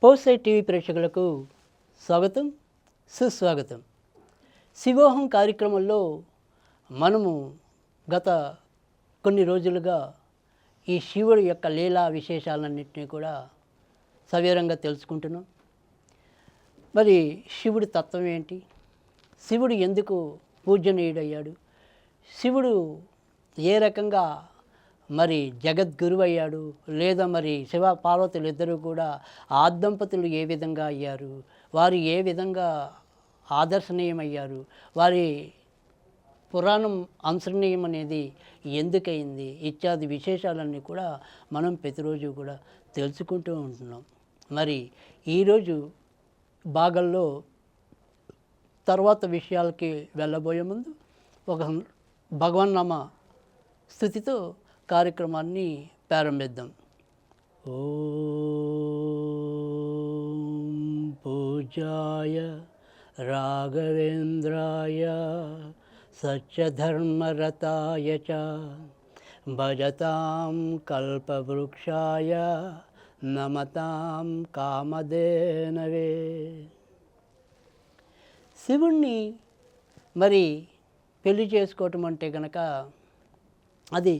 పోసే టీవీ ప్రేక్షకులకు స్వాగతం, సుస్వాగతం. శివోహం కార్యక్రమంలో మనము గత కొన్ని రోజులుగా ఈ శివుడి యొక్క లీలా విశేషాలన్నింటినీ కూడా సవివరంగా తెలుసుకుంటున్నాం. మరి శివుడి తత్వం ఏంటి, శివుడు ఎందుకు పూజనీయుడయ్యాడు, శివుడు ఏ రకంగా మరి జగద్గురువు అయ్యాడు, లేదా మరి శివ పార్వతులు ఇద్దరు కూడా ఆ దంపతులు ఏ విధంగా అయ్యారు, వారు ఏ విధంగా ఆదర్శనీయమయ్యారు, వారి పురాణం అనుసరణీయం అనేది ఎందుకయింది ఇత్యాది విశేషాలన్నీ కూడా మనం ప్రతిరోజు కూడా తెలుసుకుంటూ ఉంటున్నాం. మరి ఈరోజు భాగంలో తర్వాత విషయాలకి వెళ్ళబోయే ముందు ఒక భగవన్నామ స్థుతితో కార్యక్రమాన్ని ప్రారంభిద్దాం. ఓం పూజాయ రాఘవేంద్రాయ సత్యధర్మరతాయ చ భజతాం కల్పవృక్షాయ నమతాం కామధేనవే. శివుణ్ణి మరి పెళ్లి చేసుకోవటం అంటే కనుక అది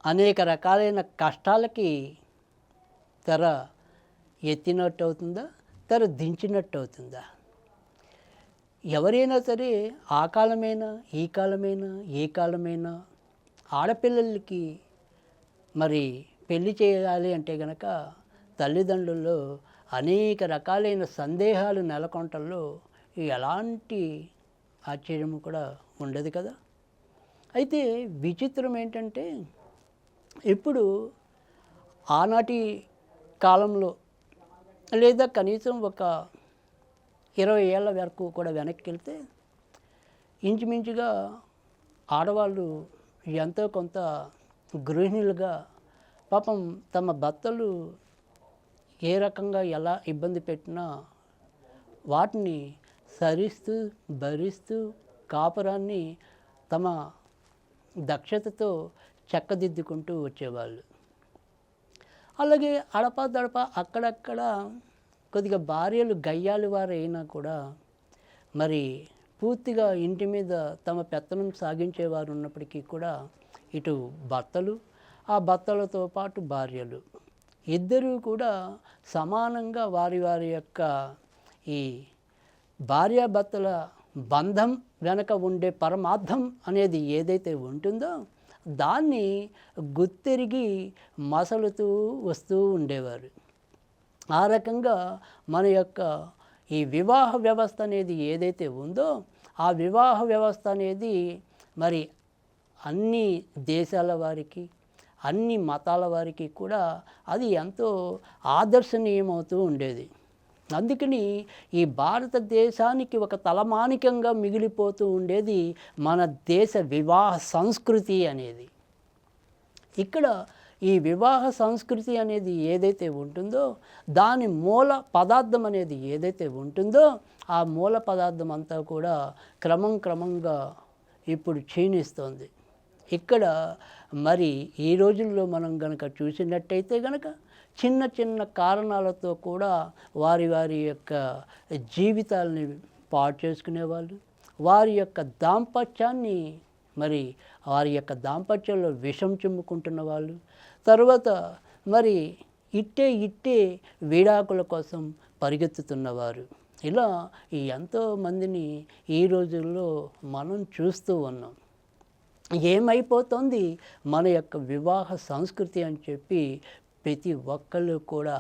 అనేక రకాలైన కష్టాలకి తెర ఎత్తినట్టు అవుతుందా, తెర దించినట్టు అవుతుందా? ఎవరైనా సరే ఆ కాలమైనా ఈ కాలమైనా ఏ కాలమైనా ఆడపిల్లలకి మరి పెళ్లి చేయాలి అంటే కనుక తల్లిదండ్రుల్లో అనేక రకాలైన సందేహాలు నెలకొంటల్లో ఎలాంటి ఆశ్చర్యము కూడా ఉండదు కదా. అయితే విచిత్రం ఏంటంటే, ఇప్పుడు ఆనాటి కాలంలో లేదా కనీసం ఒక 20 ఏళ్ళ వరకు కూడా వెనక్కి వెళ్తే ఇంచుమించుగా ఆడవాళ్ళు ఎంతో కొంత గృహిణులుగా పాపం తమ భర్తలు ఏ రకంగా ఎలా ఇబ్బంది పెట్టినా వాటిని సరిస్తూ భరిస్తూ కాపురాన్ని తమ దక్షతతో చక్కదిద్దుకుంటూ వచ్చేవాళ్ళు. అలాగే అడపాదడప అక్కడక్కడ కొద్దిగా భార్యలు గయ్యాలి వారు అయినా కూడా మరి పూర్తిగా ఇంటి మీద తమ పెత్తనం సాగించేవారు ఉన్నప్పటికీ కూడా ఇటు భర్తలు, ఆ భర్తలతో పాటు భార్యలు ఇద్దరూ కూడా సమానంగా వారి వారి యొక్క ఈ భార్యాభర్తల బంధం వెనక ఉండే పరమార్థం అనేది ఏదైతే ఉంటుందో దాన్ని గుర్తెరిగి మసలుతూ వస్తూ ఉండేవారు. ఆ రకంగా మన యొక్క ఈ వివాహ వ్యవస్థ అనేది ఏదైతే ఉందో ఆ వివాహ వ్యవస్థ అనేది మరి అన్ని దేశాల వారికి, అన్ని మతాల వారికి కూడా అది ఎంతో ఆదర్శనీయమవుతూ ఉండేది. అందుకని ఈ భారతదేశానికి ఒక తలమానికంగా మిగిలిపోతూ ఉండేది మన దేశ వివాహ సంస్కృతి అనేది. ఇక్కడ ఈ వివాహ సంస్కృతి అనేది ఏదైతే ఉంటుందో దాని మూల పదార్థం అనేది ఏదైతే ఉంటుందో ఆ మూల పదార్థం అంతా కూడా క్రమంగా ఇప్పుడు క్షీణిస్తోంది. ఇక్కడ మరి ఈ రోజుల్లో మనం గనక చూసినట్టయితే గనక చిన్న చిన్న కారణాలతో కూడా వారి వారి యొక్క జీవితాలని పాడు చేసుకునేవాళ్ళు, వారి యొక్క దాంపత్యాన్ని మరి వారి యొక్క దాంపత్యంలో విషం చిమ్ముకుంటున్న వాళ్ళు, తర్వాత మరి ఇట్టే విడాకుల కోసం పరిగెత్తుతున్నవారు, ఇలా ఎంతోమందిని ఈ రోజుల్లో మనం చూస్తూ ఉన్నాం. ఏమైపోతుంది మన యొక్క వివాహ సంస్కృతి అని చెప్పి ప్రతి ఒక్కళ్ళు కూడా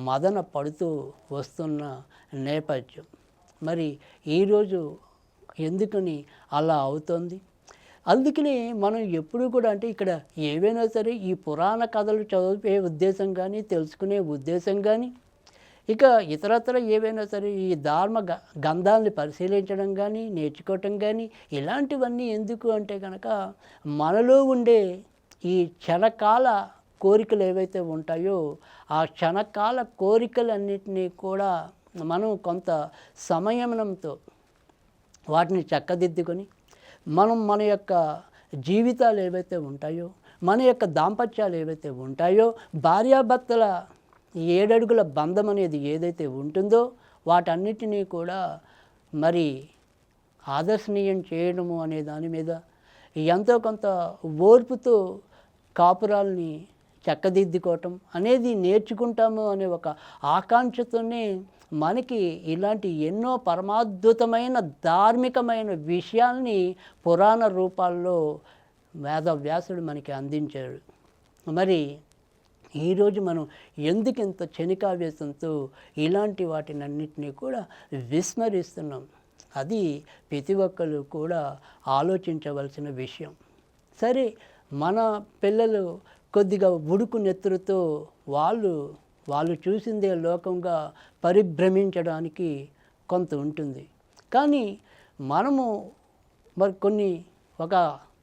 మదన పడుతూ వస్తున్న నేపథ్యం. మరి ఈరోజు ఎందుకని అలా అవుతుంది? అందుకని మనం ఎప్పుడు కూడా అంటే ఇక్కడ ఏవైనా సరే ఈ పురాణ కథలు చదివే ఉద్దేశం కానీ, తెలుసుకునే ఉద్దేశం కానీ, ఇక ఇతరత్ర ఏవైనా సరే ఈ ధర్మ గ్రంథాలని పరిశీలించడం కానీ, నేర్చుకోవటం కానీ ఇలాంటివన్నీ ఎందుకు అంటే కనుక మనలో ఉండే ఈ క్షణకాల కోరికలు ఏవైతే ఉంటాయో ఆ క్షణకాల కోరికలన్నింటినీ కూడా మనం కొంత సంయమనంతో వాటిని చక్కదిద్దుకొని మనం మన యొక్క జీవితాలు ఏవైతే ఉంటాయో, మన యొక్క దాంపత్యాలు ఏవైతే ఉంటాయో, భార్యాభర్తల ఈ 7 అడుగుల బంధం అనేది ఏదైతే ఉంటుందో వాటన్నిటినీ కూడా మరి ఆదర్శనీయం చేయడము అనే దాని మీద ఎంతో కొంత ఓర్పుతో కాపురాల్ని చక్కదిద్దుకోవటం అనేది నేర్చుకుంటాము అనే ఒక ఆకాంక్షతోనే మనకి ఇలాంటి ఎన్నో పరమాద్భుతమైన ధార్మికమైన విషయాల్ని పురాణ రూపాల్లో వేదవ్యాసుడు మనకి అందించాడు. మరి ఈరోజు మనం ఎందుకు ఇంత క్షణికావేశంతో ఇలాంటి వాటినన్నిటినీ కూడా విస్మరిస్తున్నాం? అది ప్రతి ఒక్కరు కూడా ఆలోచించవలసిన విషయం. సరే, మన పిల్లలు కొద్దిగా ఉడుకు నెత్తురుతో వాళ్ళు చూసిందే లోకంగా పరిభ్రమించడానికి కొంత ఉంటుంది. కానీ మనము మరి కొన్ని ఒక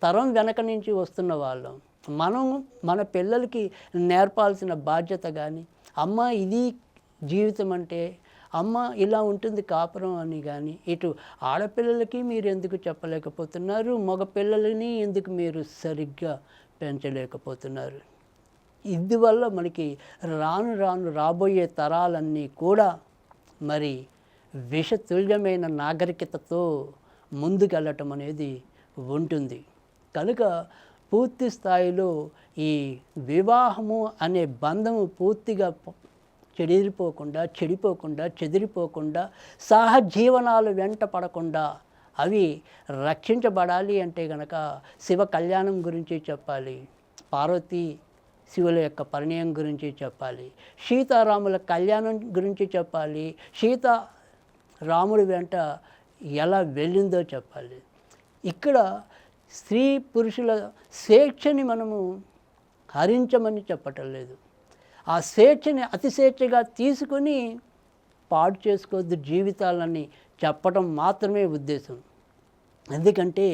తరం వెనక నుంచి వస్తున్న వాళ్ళం. మనం మన పిల్లలకి నేర్పాల్సిన బాధ్యత కానీ, అమ్మ ఇది జీవితం అంటే, అమ్మ ఇలా ఉంటుంది కాపురం అని కానీ, ఇటు ఆడపిల్లలకి మీరు ఎందుకు చెప్పలేకపోతున్నారు, మగ పిల్లలని ఎందుకు మీరు సరిగ్గా పెంచలేకపోతున్నారు? ఇందువల్ల మనకి రాను రాను రాబోయే తరాలన్నీ కూడా మరి విషతుల్యమైన నాగరికతతో ముందుకెళ్ళటం అనేది ఉంటుంది. కనుక పూర్తి స్థాయిలో ఈ వివాహము అనే బంధము పూర్తిగా చెదిరిపోకుండా సహజీవనాలు వెంట పడకుండా అవి రక్షించబడాలి అంటే గనక శివ కళ్యాణం గురించి చెప్పాలి, పార్వతీ శివుల యొక్క పరిణయం గురించి చెప్పాలి, సీతారాముల కళ్యాణం గురించి చెప్పాలి, సీత రాముడి వెంట ఎలా వెళ్ళిందో చెప్పాలి. ఇక్కడ స్త్రీ పురుషుల స్వేచ్ఛని మనము హరించమని చెప్పటం లేదు. ఆ స్వేచ్ఛని అతి స్వేచ్ఛగా తీసుకొని పాడు చేసుకోవద్దు జీవితాలని చెప్పటం మాత్రమే ఉద్దేశం. ఎందుకంటే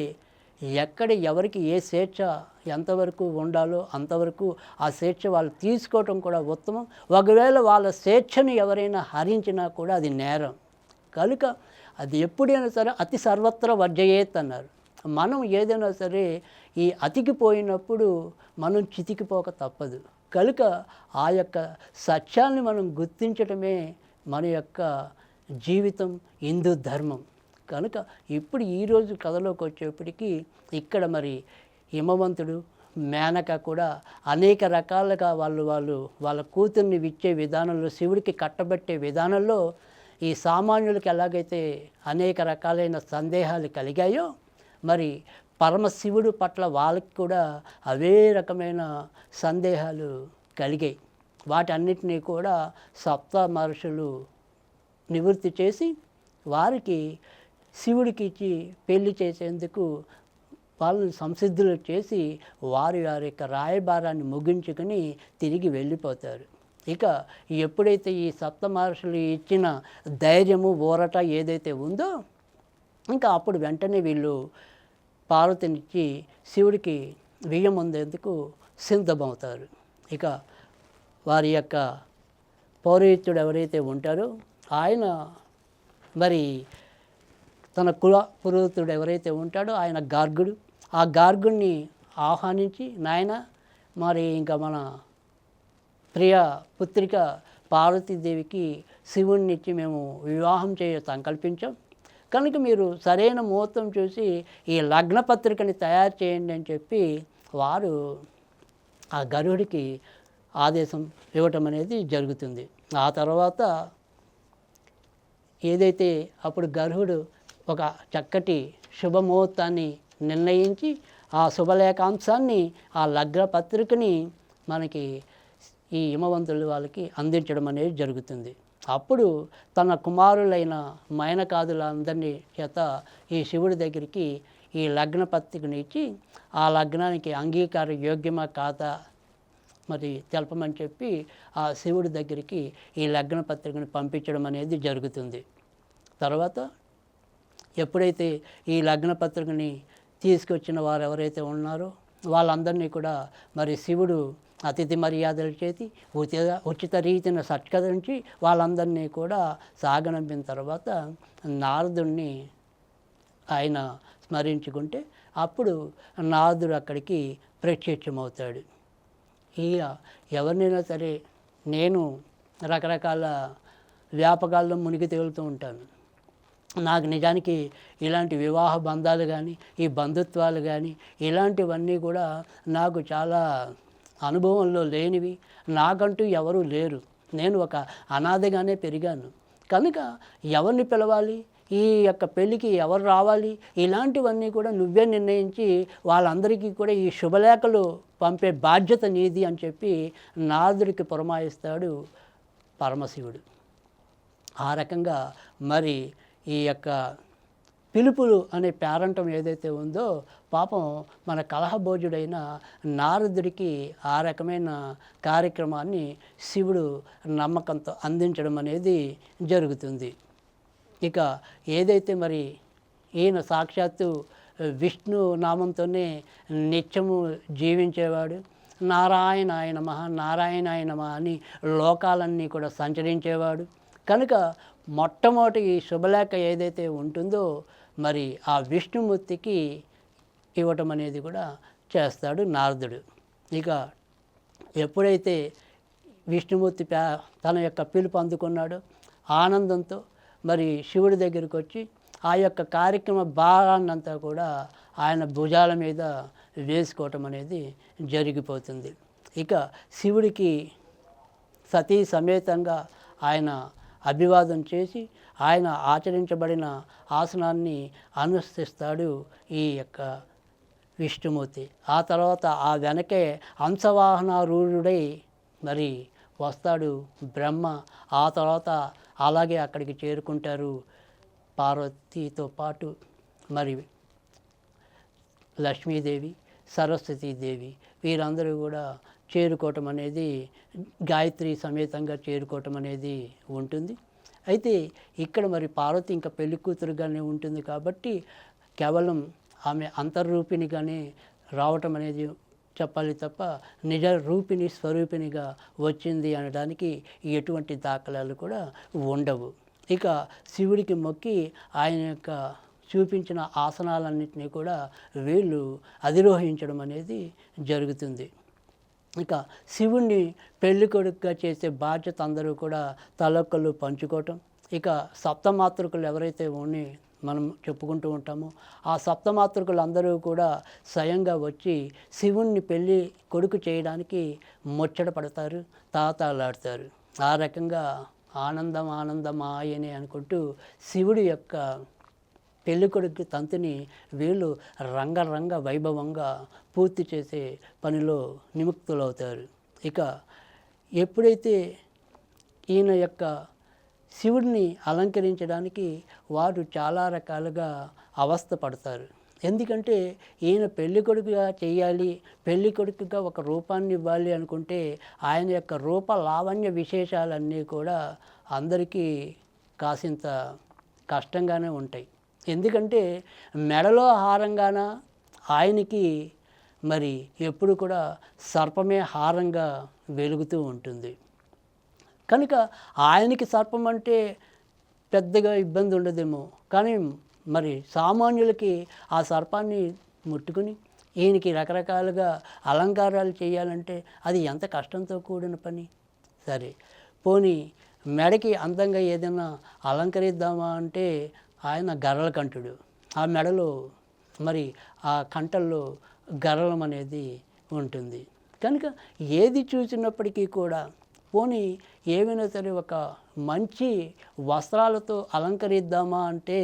ఎక్కడ ఎవరికి ఏ స్వేచ్ఛ ఎంతవరకు ఉండాలో అంతవరకు ఆ స్వేచ్ఛ వాళ్ళు తీసుకోవటం కూడా ఉత్తమం. ఒకవేళ వాళ్ళ స్వేచ్ఛను ఎవరైనా హరించినా కూడా అది నేరం. కనుక అది ఎప్పుడైనా సరే అతి సర్వత్ర వర్జయేత్ అన్నారు. మనం ఏదైనా సరే ఈ అతికిపోయినప్పుడు మనం చితికిపోక తప్పదు. కనుక ఆ యొక్క సత్యాన్ని మనం గుర్తించటమే మన యొక్క జీవితం, హిందూ ధర్మం. కనుక ఇప్పుడు ఈరోజు కథలోకి వచ్చేప్పటికీ ఇక్కడ మరి హిమవంతుడు, మేనక కూడా అనేక రకాలుగా వాళ్ళ కూతుర్ని విచ్చే విధానంలో, శివుడికి కట్టబెట్టే విధానంలో ఈ సామాన్యులకి ఎలాగైతే అనేక రకాలైన సందేహాలు కలిగాయో మరి పరమశివుడు పట్ల వాళ్ళకి కూడా అవే రకమైన సందేహాలు కలిగాయి. వాటన్నిటినీ కూడా సప్త మహర్షులు నివృత్తి చేసి వారికి శివుడికి ఇచ్చి పెళ్లి చేసేందుకు వాళ్ళని సంసిద్ధులు చేసి వారి యొక్క రాయబారాన్ని ముగించుకొని తిరిగి వెళ్ళిపోతారు. ఇక ఎప్పుడైతే ఈ సప్త మహర్షులు ఇచ్చిన ధైర్యము, ఊరట ఏదైతే ఉందో ఇంకా అప్పుడు వెంటనే వీళ్ళు పార్వతినిచ్చి శివుడికి బియ్యం పొందేందుకు సిద్ధమవుతారు. ఇక వారి యొక్క పౌరోహిత్యుడు ఎవరైతే ఉంటారో ఆయన మరి తన కుల పురోహితుడు ఎవరైతే ఉంటాడో ఆయన గార్గుడు, ఆ గార్గుడిని ఆహ్వానించి, నాయన మరి ఇంకా మన ప్రియ పుత్రిక పార్వతీదేవికి శివుణ్ణిచ్చి మేము వివాహం సంకల్పించాం, కనుక మీరు సరైన ముహూర్తం చూసి ఈ లగ్న పత్రికని తయారు చేయండి అని చెప్పి వారు ఆ గరుడికి ఆదేశం ఇవ్వటం అనేది జరుగుతుంది. ఆ తర్వాత ఏదైతే అప్పుడు గరుడు ఒక చక్కటి శుభముహూర్తాన్ని నిర్ణయించి ఆ శుభలేఖాంశాన్ని, ఆ లగ్న పత్రికని మనకి ఈ హిమవంతులు వాళ్ళకి అందించడం అనేది జరుగుతుంది. అప్పుడు తన కుమారులైన మైనకాదులందరినీ చేత ఈ శివుడి దగ్గరికి ఈ లగ్న పత్రికను ఇచ్చి ఆ లగ్నానికి అంగీకార యోగ్యమా కాదా మరి తెలపమని చెప్పి ఆ శివుడి దగ్గరికి ఈ లగ్న పత్రికను పంపించడం అనేది జరుగుతుంది. తర్వాత ఎప్పుడైతే ఈ లగ్న పత్రికని తీసుకొచ్చిన వారు ఎవరైతే ఉన్నారో వాళ్ళందరినీ కూడా మరి శివుడు అతిథి మర్యాదలు చేసి ఉచిత రీతిని సత్కరించి వాళ్ళందరినీ కూడా సాగనంపిన తర్వాత నారదుడిని ఆయన స్మరించుకుంటే అప్పుడు నారదుడు అక్కడికి ప్రత్యక్షమవుతాడు. ఇక ఎవరినైనా సరే నేను రకరకాల వ్యాపకాల్లో మునిగి తేలుతూ ఉంటాను. నాకు నిజానికి ఇలాంటి వివాహ బంధాలు కానీ, ఈ బంధుత్వాలు కానీ, ఇలాంటివన్నీ కూడా నాకు చాలా అనుభవంలో లేనివి. నాకంటూ ఎవరూ లేరు. నేను ఒక అనాథగానే పెరిగాను. కనుక ఎవరిని పిలవాలి, ఈ యొక్క పెళ్ళికి ఎవరు రావాలి, ఇలాంటివన్నీ కూడా నువ్వే నిర్ణయించి వాళ్ళందరికీ కూడా ఈ శుభలేఖలు పంపే బాధ్యత నీది అని చెప్పి నారదుడికి పురమాయిస్తాడు పరమశివుడు. ఆ రకంగా మరి ఈ యొక్క పిలుపులు అనే పేరంటం ఏదైతే ఉందో పాపం మన కలహభోజుడైన నారదుడికి ఆ రకమైన కార్యక్రమాన్ని శివుడు నమ్మకంతో అందించడం అనేది జరుగుతుంది. ఇక ఏదైతే మరి ఈయన సాక్షాత్తు విష్ణు నామంతోనే నిత్యము జీవించేవాడు, నారాయణాయ నమః నారాయణాయ నమః అని లోకాలన్నీ కూడా సంచరించేవాడు కనుక మొట్టమొదటి ఈ శుభలేఖ ఏదైతే ఉంటుందో మరి ఆ విష్ణుమూర్తికి ఇవ్వటం అనేది కూడా చేస్తాడు నారదుడు. ఇక ఎప్పుడైతే విష్ణుమూర్తి తన యొక్క పిలుపు అందుకున్నాడో ఆనందంతో మరి శివుడి దగ్గరికి వచ్చి ఆ యొక్క కార్యక్రమ భారాన్నంతా కూడా ఆయన భుజాల మీద వేసుకోవటం అనేది జరిగిపోతుంది. ఇక శివుడికి సతీ సమేతంగా ఆయన అభివాదం చేసి ఆయన ఆచరించబడిన ఆసనాన్ని అనుష్ఠిస్తాడు ఈ యొక్క విష్ణుమూర్తి. ఆ తర్వాత ఆ వెనకే హంసవాహనారూఢుడై మరి వస్తాడు బ్రహ్మ. ఆ తర్వాత అలాగే అక్కడికి చేరుకుంటారు పార్వతీతో పాటు మరి లక్ష్మీదేవి, సరస్వతీదేవి వీరందరూ కూడా చేరుకోవటం అనేది గాయత్రి సమేతంగా చేరుకోవటం అనేది ఉంటుంది. అయితే ఇక్కడ మరి పార్వతి ఇంకా పెళ్లి కూతురుగానే ఉంటుంది కాబట్టి కేవలం ఆమె అంతర్రూపిణిగానే రావటం అనేది చెప్పాలి తప్ప నిజ రూపిణి స్వరూపిణిగా వచ్చింది అనడానికి ఎటువంటి దాఖలాలు కూడా ఉండవు. ఇక శివుడికి మొక్కి ఆయన యొక్క చూపించిన ఆసనాలన్నింటినీ కూడా వీళ్ళు అధిరోహించడం అనేది జరుగుతుంది. ఇక శివుణ్ణి పెళ్లి కొడుకుగా చేసే బాధ్యత అందరూ కూడా తలొక్కలు పంచుకోవటం. ఇక సప్తమాతృకులు ఎవరైతే ఉండి మనం చెప్పుకుంటూ ఉంటామో ఆ సప్తమాతృకులందరూ కూడా స్వయంగా వచ్చి శివుణ్ణి పెళ్ళి కొడుకు చేయడానికి ముచ్చట పడతారు, తాతాలాడతారు. ఆ రకంగా ఆనందం ఆనందమాయనే అనుకుంటూ శివుడి యొక్క పెళ్ళికొడుకు తంతుని వీళ్ళు రంగరంగ వైభవంగా పూర్తి చేసే పనిలో నిముక్తులవుతారు. ఇక ఎప్పుడైతే ఈయన యొక్క శివుడిని అలంకరించడానికి వారు చాలా రకాలుగా అవస్థ పడతారు. ఎందుకంటే ఈయన పెళ్లి కొడుకుగా చేయాలి, పెళ్లి కొడుకుగా ఒక రూపాన్ని ఇవ్వాలి అనుకుంటే ఆయన యొక్క రూప లావణ్య విశేషాలన్నీ కూడా అందరికీ కాసింత కష్టంగానే ఉంటాయి. ఎందుకంటే మెడలో హారంగాన ఆయనకి మరి ఎప్పుడు కూడా సర్పమే హారంగా వెలుగుతూ ఉంటుంది. కనుక ఆయనకి సర్పం అంటే పెద్దగా ఇబ్బంది ఉండదేమో, కానీ మరి సామాన్యులకి ఆ సర్పాన్ని ముట్టుకుని ఈయనకి రకరకాలుగా అలంకారాలు చేయాలంటే అది ఎంత కష్టంతో కూడిన పని. సరే పోనీ మెడకి అందంగా ఏదైనా అలంకరిద్దామా అంటే ఆయన గర్రల కంఠుడు. ఆ మెడలో మరి ఆ కంఠంలో గర్రం అనేది ఉంటుంది. కనుక ఏది చూసినప్పటికీ కూడా పోనీ ఏమైనా సరే ఒక మంచి వస్త్రాలతో అలంకరిద్దామా అంటే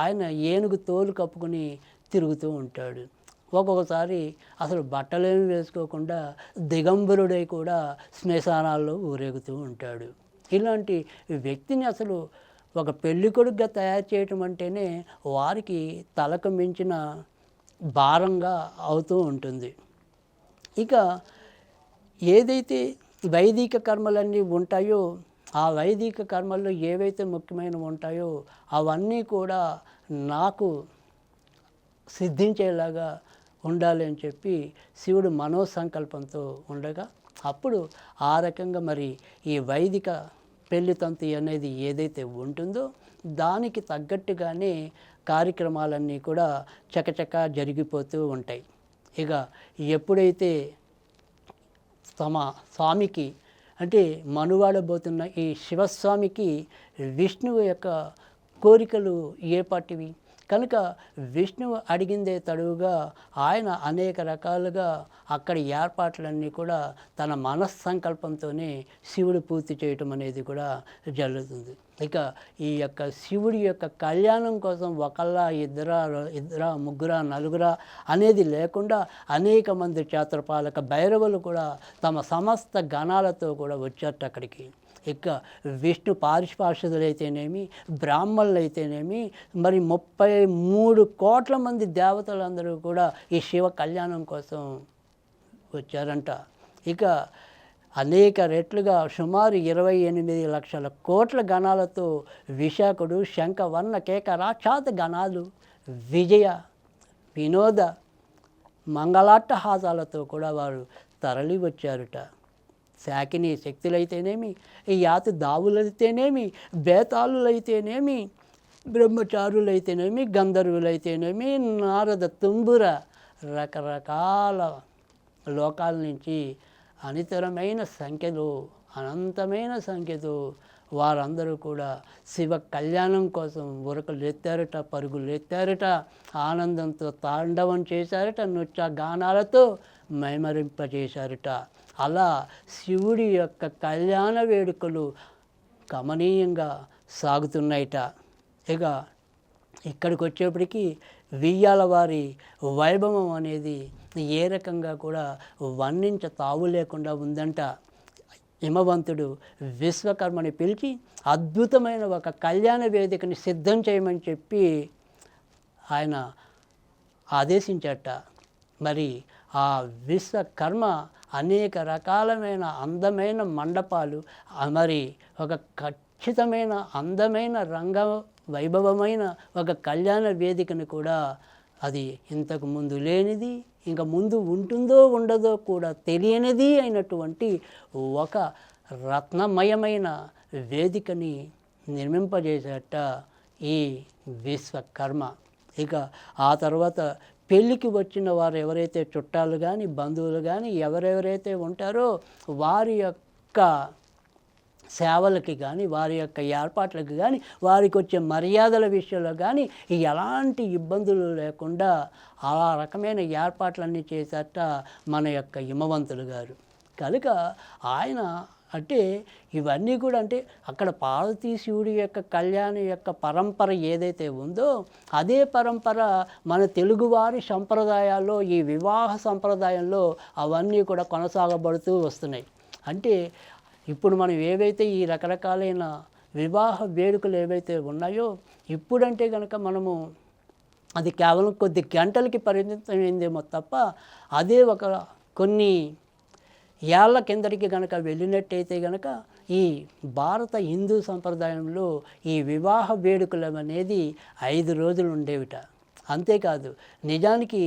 ఆయన ఏనుగు తోలు కప్పుకొని తిరుగుతూ ఉంటాడు. ఒక్కొక్కసారి అసలు బట్టలేమి వేసుకోకుండా దిగంబరుడై కూడా శ్మశానాల్లో ఊరేగుతూ ఉంటాడు. ఇలాంటి వ్యక్తిని అసలు ఒక పెళ్ళికొడుకుగా తయారు చేయటం అంటేనే వారికి తలకు మించిన భారంగా అవుతూ ఉంటుంది. ఇక ఏదైతే వైదిక కర్మలన్నీ ఉంటాయో ఆ వైదిక కర్మల్లో ఏవైతే ముఖ్యమైనవి ఉంటాయో అవన్నీ కూడా నాకు సిద్ధించేలాగా ఉండాలి అని చెప్పి శివుడు మనోసంకల్పంతో ఉండగా అప్పుడు ఆ రకంగా మరి ఈ వైదిక పెళ్లి తంతు అనేది ఏదైతే ఉంటుందో దానికి తగ్గట్టుగానే కార్యక్రమాలన్నీ కూడా చకచకా జరిగిపోతూ ఉంటాయి. ఇక ఎప్పుడైతే స్వామికి అంటే మనువాడబోతున్న ఈ శివస్వామికి విష్ణువు యొక్క కోరికలు ఏపాటివి? కనుక విష్ణువు అడిగిందే తడువుగా ఆయన అనేక రకాలుగా అక్కడి ఏర్పాట్లన్నీ కూడా తన మనస్సంకల్పంతోనే శివుడు పూర్తి చేయటం అనేది కూడా జరుగుతుంది. ఇక ఈ యొక్క శివుడి యొక్క కళ్యాణం కోసం ఒకళ్ళ ఇద్దరా ముగ్గురా నలుగురా అనేది లేకుండా అనేక మంది క్షేత్రపాలక భైరవులు కూడా తమ సమస్త గణాలతో కూడా వచ్చారట అక్కడికి. ఇక విష్ణు పారిపార్షదులైతేనేమి, బ్రాహ్మణులైతేనేమి, మరి 33 కోట్ల మంది దేవతలందరూ కూడా ఈ శివ కళ్యాణం కోసం వచ్చారంట. ఇక అనేక రెట్లుగా సుమారు 28 లక్షల కోట్ల గణాలతో విశాఖుడు శంఖ వర్ణ కేక రాక్షాత గణాలు విజయ వినోద మంగళాట్టహాసాలతో కూడా వారు తరలి వచ్చారుట. శాకిని శక్తులైతేనేమి, ఈ యాతి దావులైతేనేమి, బేతాళులైతేనేమి, బ్రహ్మచారులైతేనేమి, గంధర్వులైతేనేమి, నారద తుంబుర రకరకాల లోకాల నుంచి అనితరమైన సంఖ్యలో అనంతమైన సంఖ్యతో వారందరూ కూడా శివ కళ్యాణం కోసం ఉరకలెత్తారట, పరుగులెత్తారట, ఆనందంతో తాండవం చేశారట, నృత్య గానాలతో మైమరింపజేశారట. అలా శివుడి యొక్క కళ్యాణ వేడుకలు గమనీయంగా సాగుతున్నాయిట. ఇక ఇక్కడికి వచ్చేప్పటికి వియ్యాల వారి వైభవం అనేది ఏ రకంగా కూడా వర్ణించ తావు లేకుండా ఉందంట. హిమవంతుడు విశ్వకర్మని పిలిచి అద్భుతమైన ఒక కళ్యాణ వేదికని సిద్ధం చేయమని చెప్పి ఆయన ఆదేశించట. మరి ఆ విశ్వకర్మ అనేక రకాలమైన అందమైన మండపాలు, మరి ఒక ఖచ్చితమైన అందమైన రంగ వైభవమైన ఒక కళ్యాణ వేదికను కూడా, అది ఇంతకు ముందు లేనిది, ఇంకా ముందు ఉంటుందో ఉండదో కూడా తెలియనిది అయినటువంటి ఒక రత్నమయమైన వేదికని నిర్మింపజేసేట ఈ విశ్వకర్మ. ఇక ఆ తర్వాత పెళ్ళికి వచ్చిన వారు ఎవరైతే చుట్టాలు కానీ బంధువులు కానీ ఎవరెవరైతే ఉంటారో వారి యొక్క సేవలకి కానీ వారి యొక్క ఏర్పాట్లకి కానీ వారికి వచ్చే మర్యాదల విషయంలో కానీ ఎలాంటి ఇబ్బందులు లేకుండా ఆ రకమైన ఏర్పాట్లన్నీ చేశారట మన యొక్క హిమవంతులు గారు. కనుక ఆయన అంటే ఇవన్నీ కూడా అంటే అక్కడ పార్వతీ శివుడి యొక్క కళ్యాణం యొక్క పరంపర ఏదైతే ఉందో అదే పరంపర మన తెలుగువారి సంప్రదాయాల్లో ఈ వివాహ సంప్రదాయంలో అవన్నీ కూడా కొనసాగబడుతూ వస్తున్నాయి. అంటే ఇప్పుడు మనం ఏవైతే ఈ రకరకాలైన వివాహ వేడుకలు ఏవైతే ఉన్నాయో ఇప్పుడంటే కనుక మనము అది కేవలం కొద్ది గంటలకి పరిమితమైందేమో తప్ప అదే ఒక కొన్ని ఏళ్ల కిందటికి కనుక వెళ్ళినట్టయితే కనుక ఈ భారత హిందూ సంప్రదాయంలో ఈ వివాహ వేడుకలు అనేది 5 రోజులు ఉండేవిట. అంతేకాదు నిజానికి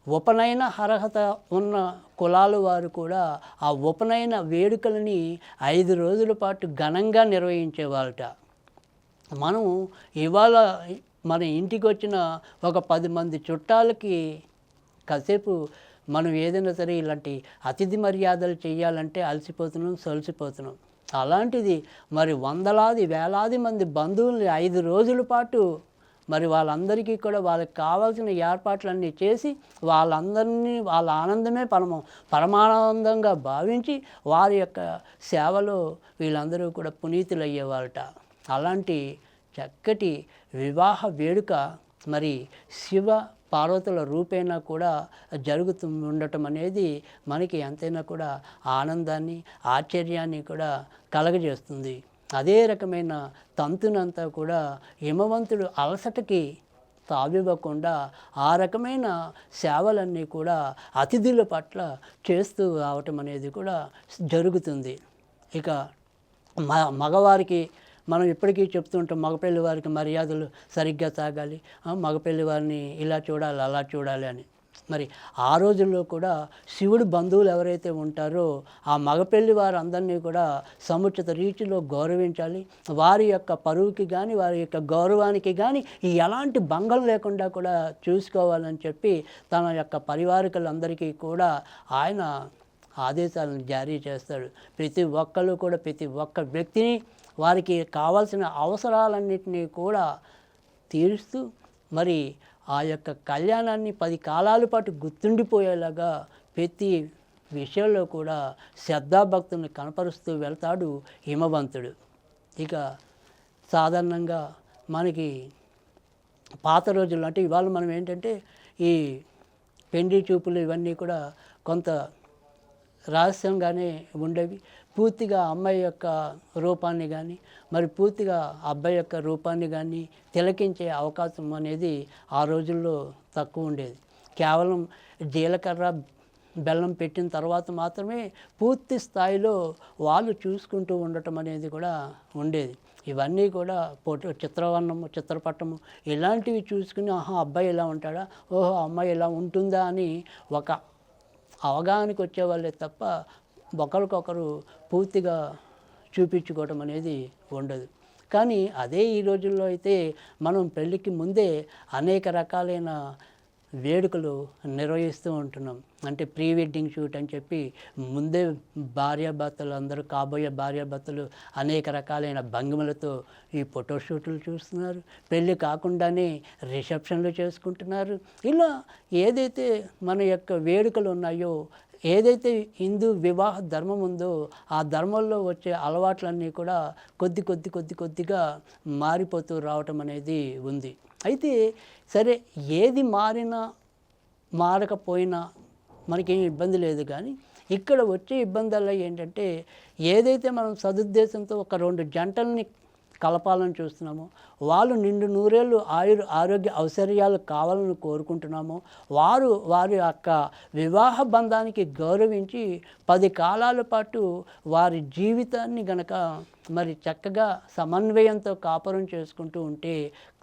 ఉపనయన అర్హత ఉన్న కులాల వారు కూడా ఆ ఉపనయన వేడుకలని 5 రోజుల పాటు ఘనంగా నిర్వహించేవారట. మనం ఇవాళ మన ఇంటికి వచ్చిన ఒక 10 మంది చుట్టాలకి కాసేపు మనం ఏదైనా సరే ఇలాంటి అతిథి మర్యాదలు చేయాలంటే అలసిపోతున్నాం, సొలసిపోతున్నాం. అలాంటిది మరి వందలాది వేలాది మంది బంధువుల్ని 5 రోజుల పాటు మరి వాళ్ళందరికీ కూడా వాళ్ళకి కావాల్సిన ఏర్పాట్లన్నీ చేసి వాళ్ళందరినీ వాళ్ళ ఆనందమే పరమానందంగా భావించి వారి యొక్క సేవలో వీళ్ళందరూ కూడా పునీతులయ్యేవారట. అలాంటి చక్కటి వివాహ వేడుక మరి శివ పార్వతుల రూపేణా కూడా జరుగుతూ ఉండటం అనేది మనకి ఎంతైనా కూడా ఆనందాన్ని ఆశ్చర్యాన్ని కూడా కలగజేస్తుంది. అదే రకమైన తంతునంతా కూడా హిమవంతుడు అలసటకి తావివ్వకుండా ఆ రకమైన సేవలన్నీ కూడా అతిథుల పట్ల చేస్తూ రావటం అనేది కూడా జరుగుతుంది. ఇక మగవారికి మనం ఇప్పటికీ చెప్తుంటాం మగపెళ్లి వారికి మర్యాదలు సరిగ్గా సాగాలి, మగపెళ్లి వారిని ఇలా చూడాలి అలా చూడాలి అని. మరి ఆ రోజుల్లో కూడా శివుడు బంధువులు ఎవరైతే ఉంటారో ఆ మగపెళ్లి వారందరినీ కూడా సముచిత రీతిలో గౌరవించాలి. వారి యొక్క పరువుకి కానీ వారి యొక్క గౌరవానికి కానీ ఎలాంటి భంగం లేకుండా కూడా చూసుకోవాలని చెప్పి తన యొక్క పరివారికులందరికీ కూడా ఆయన ఆదేశాలను జారీ చేస్తాడు. ప్రతి ఒక్కళ్ళు కూడా ప్రతి ఒక్క వ్యక్తిని వారికి కావాల్సిన అవసరాలన్నిటినీ కూడా తీరుస్తూ మరి ఆ యొక్క కళ్యాణాన్ని 10 కాలాల పాటు గుర్తుండిపోయేలాగా ప్రతి విషయంలో కూడా శ్రద్ధాభక్తుల్ని కనపరుస్తూ వెళ్తాడు హిమవంతుడు. ఇక సాధారణంగా మనకి పాత రోజుల్లో అంటే ఇవాళ మనం ఏంటంటే ఈ పెండి చూపులు ఇవన్నీ కూడా కొంత రహస్యంగానే ఉండేవి. పూర్తిగా అమ్మాయి యొక్క రూపాన్ని కానీ మరి పూర్తిగా అబ్బాయి యొక్క రూపాన్ని కానీ తిలకించే అవకాశం అనేది ఆ రోజుల్లో తక్కువ ఉండేది. కేవలం జీలకర్ర బెల్లం పెట్టిన తర్వాత మాత్రమే పూర్తి స్థాయిలో వాళ్ళు చూసుకుంటూ ఉండటం అనేది కూడా ఉండేది. ఇవన్నీ కూడా చిత్రవర్ణము చిత్రపటము ఇలాంటివి చూసుకుని ఆహా అబ్బాయి ఇలా ఉంటాడా, ఓహో అమ్మాయి ఇలా ఉంటుందా అని ఒక అవగాహనకు వచ్చేవాళ్ళే తప్ప ఒకరికొకరు పూర్తిగా చూపించుకోవటం అనేది ఉండదు. కానీ అదే ఈ రోజుల్లో అయితే మనం పెళ్ళికి ముందే అనేక రకాలైన వేడుకలు నిర్వహిస్తూ ఉంటున్నాం. అంటే ప్రీ వెడ్డింగ్ షూట్ అని చెప్పి ముందే భార్యాభర్తలు అందరూ కాబోయే భార్యాభర్తలు అనేక రకాలైన భంగిమలతో ఈ ఫోటోషూట్లు చూస్తున్నారు. పెళ్ళి కాకుండానే రిసెప్షన్లు చేసుకుంటున్నారు. ఇలా ఏదైతే మన యొక్క వేడుకలు ఉన్నాయో, ఏదైతే హిందూ వివాహ ధర్మం ఉందో ఆ ధర్మంలో వచ్చే అలవాట్లన్నీ కూడా కొద్దిగా మారిపోతూ రావటం అనేది ఉంది. అయితే సరే ఏది మారినా మారకపోయినా మనకేం ఇబ్బంది లేదు. కానీ ఇక్కడ వచ్చే ఇబ్బందుల్లో ఏంటంటే ఏదైతే మనం సదుద్దేశంతో ఒక 2 జంటల్ని కలపాలని చూస్తున్నామో, వాళ్ళు నిండు నూరేళ్ళు ఆరోగ్య ఐశ్వర్యాలు కావాలని కోరుకుంటున్నామో, వారి యొక్క వివాహ బంధానికి గౌరవించి 10 కాలాల పాటు వారి జీవితాన్ని గనక మరి చక్కగా సమన్వయంతో కాపురం చేసుకుంటూ ఉంటే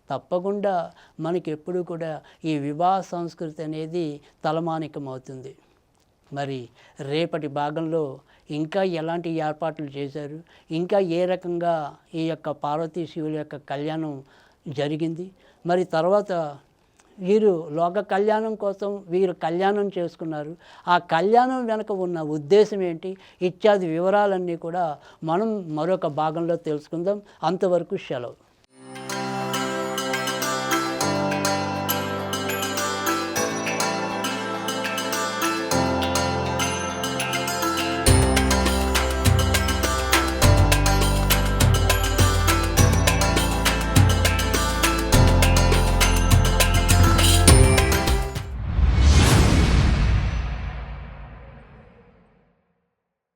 తప్పకుండా మనకి ఎప్పుడూ కూడా ఈ వివాహ సంస్కృతి అనేది తలమానికమవుతుంది. మరి రేపటి భాగంలో ఇంకా ఎలాంటి ఏర్పాట్లు చేశారు, ఇంకా ఏ రకంగా ఈ యొక్క పార్వతీ శివుల యొక్క కళ్యాణం జరిగింది, మరి తర్వాత వీరు లోక కళ్యాణం కోసం వీరు కళ్యాణం చేసుకున్నారు, ఆ కళ్యాణం వెనుక ఉన్న ఉద్దేశం ఏంటి ఇత్యాది వివరాలన్నీ కూడా మనం మరొక భాగంలో తెలుసుకుందాం. అంతవరకు సెలవు.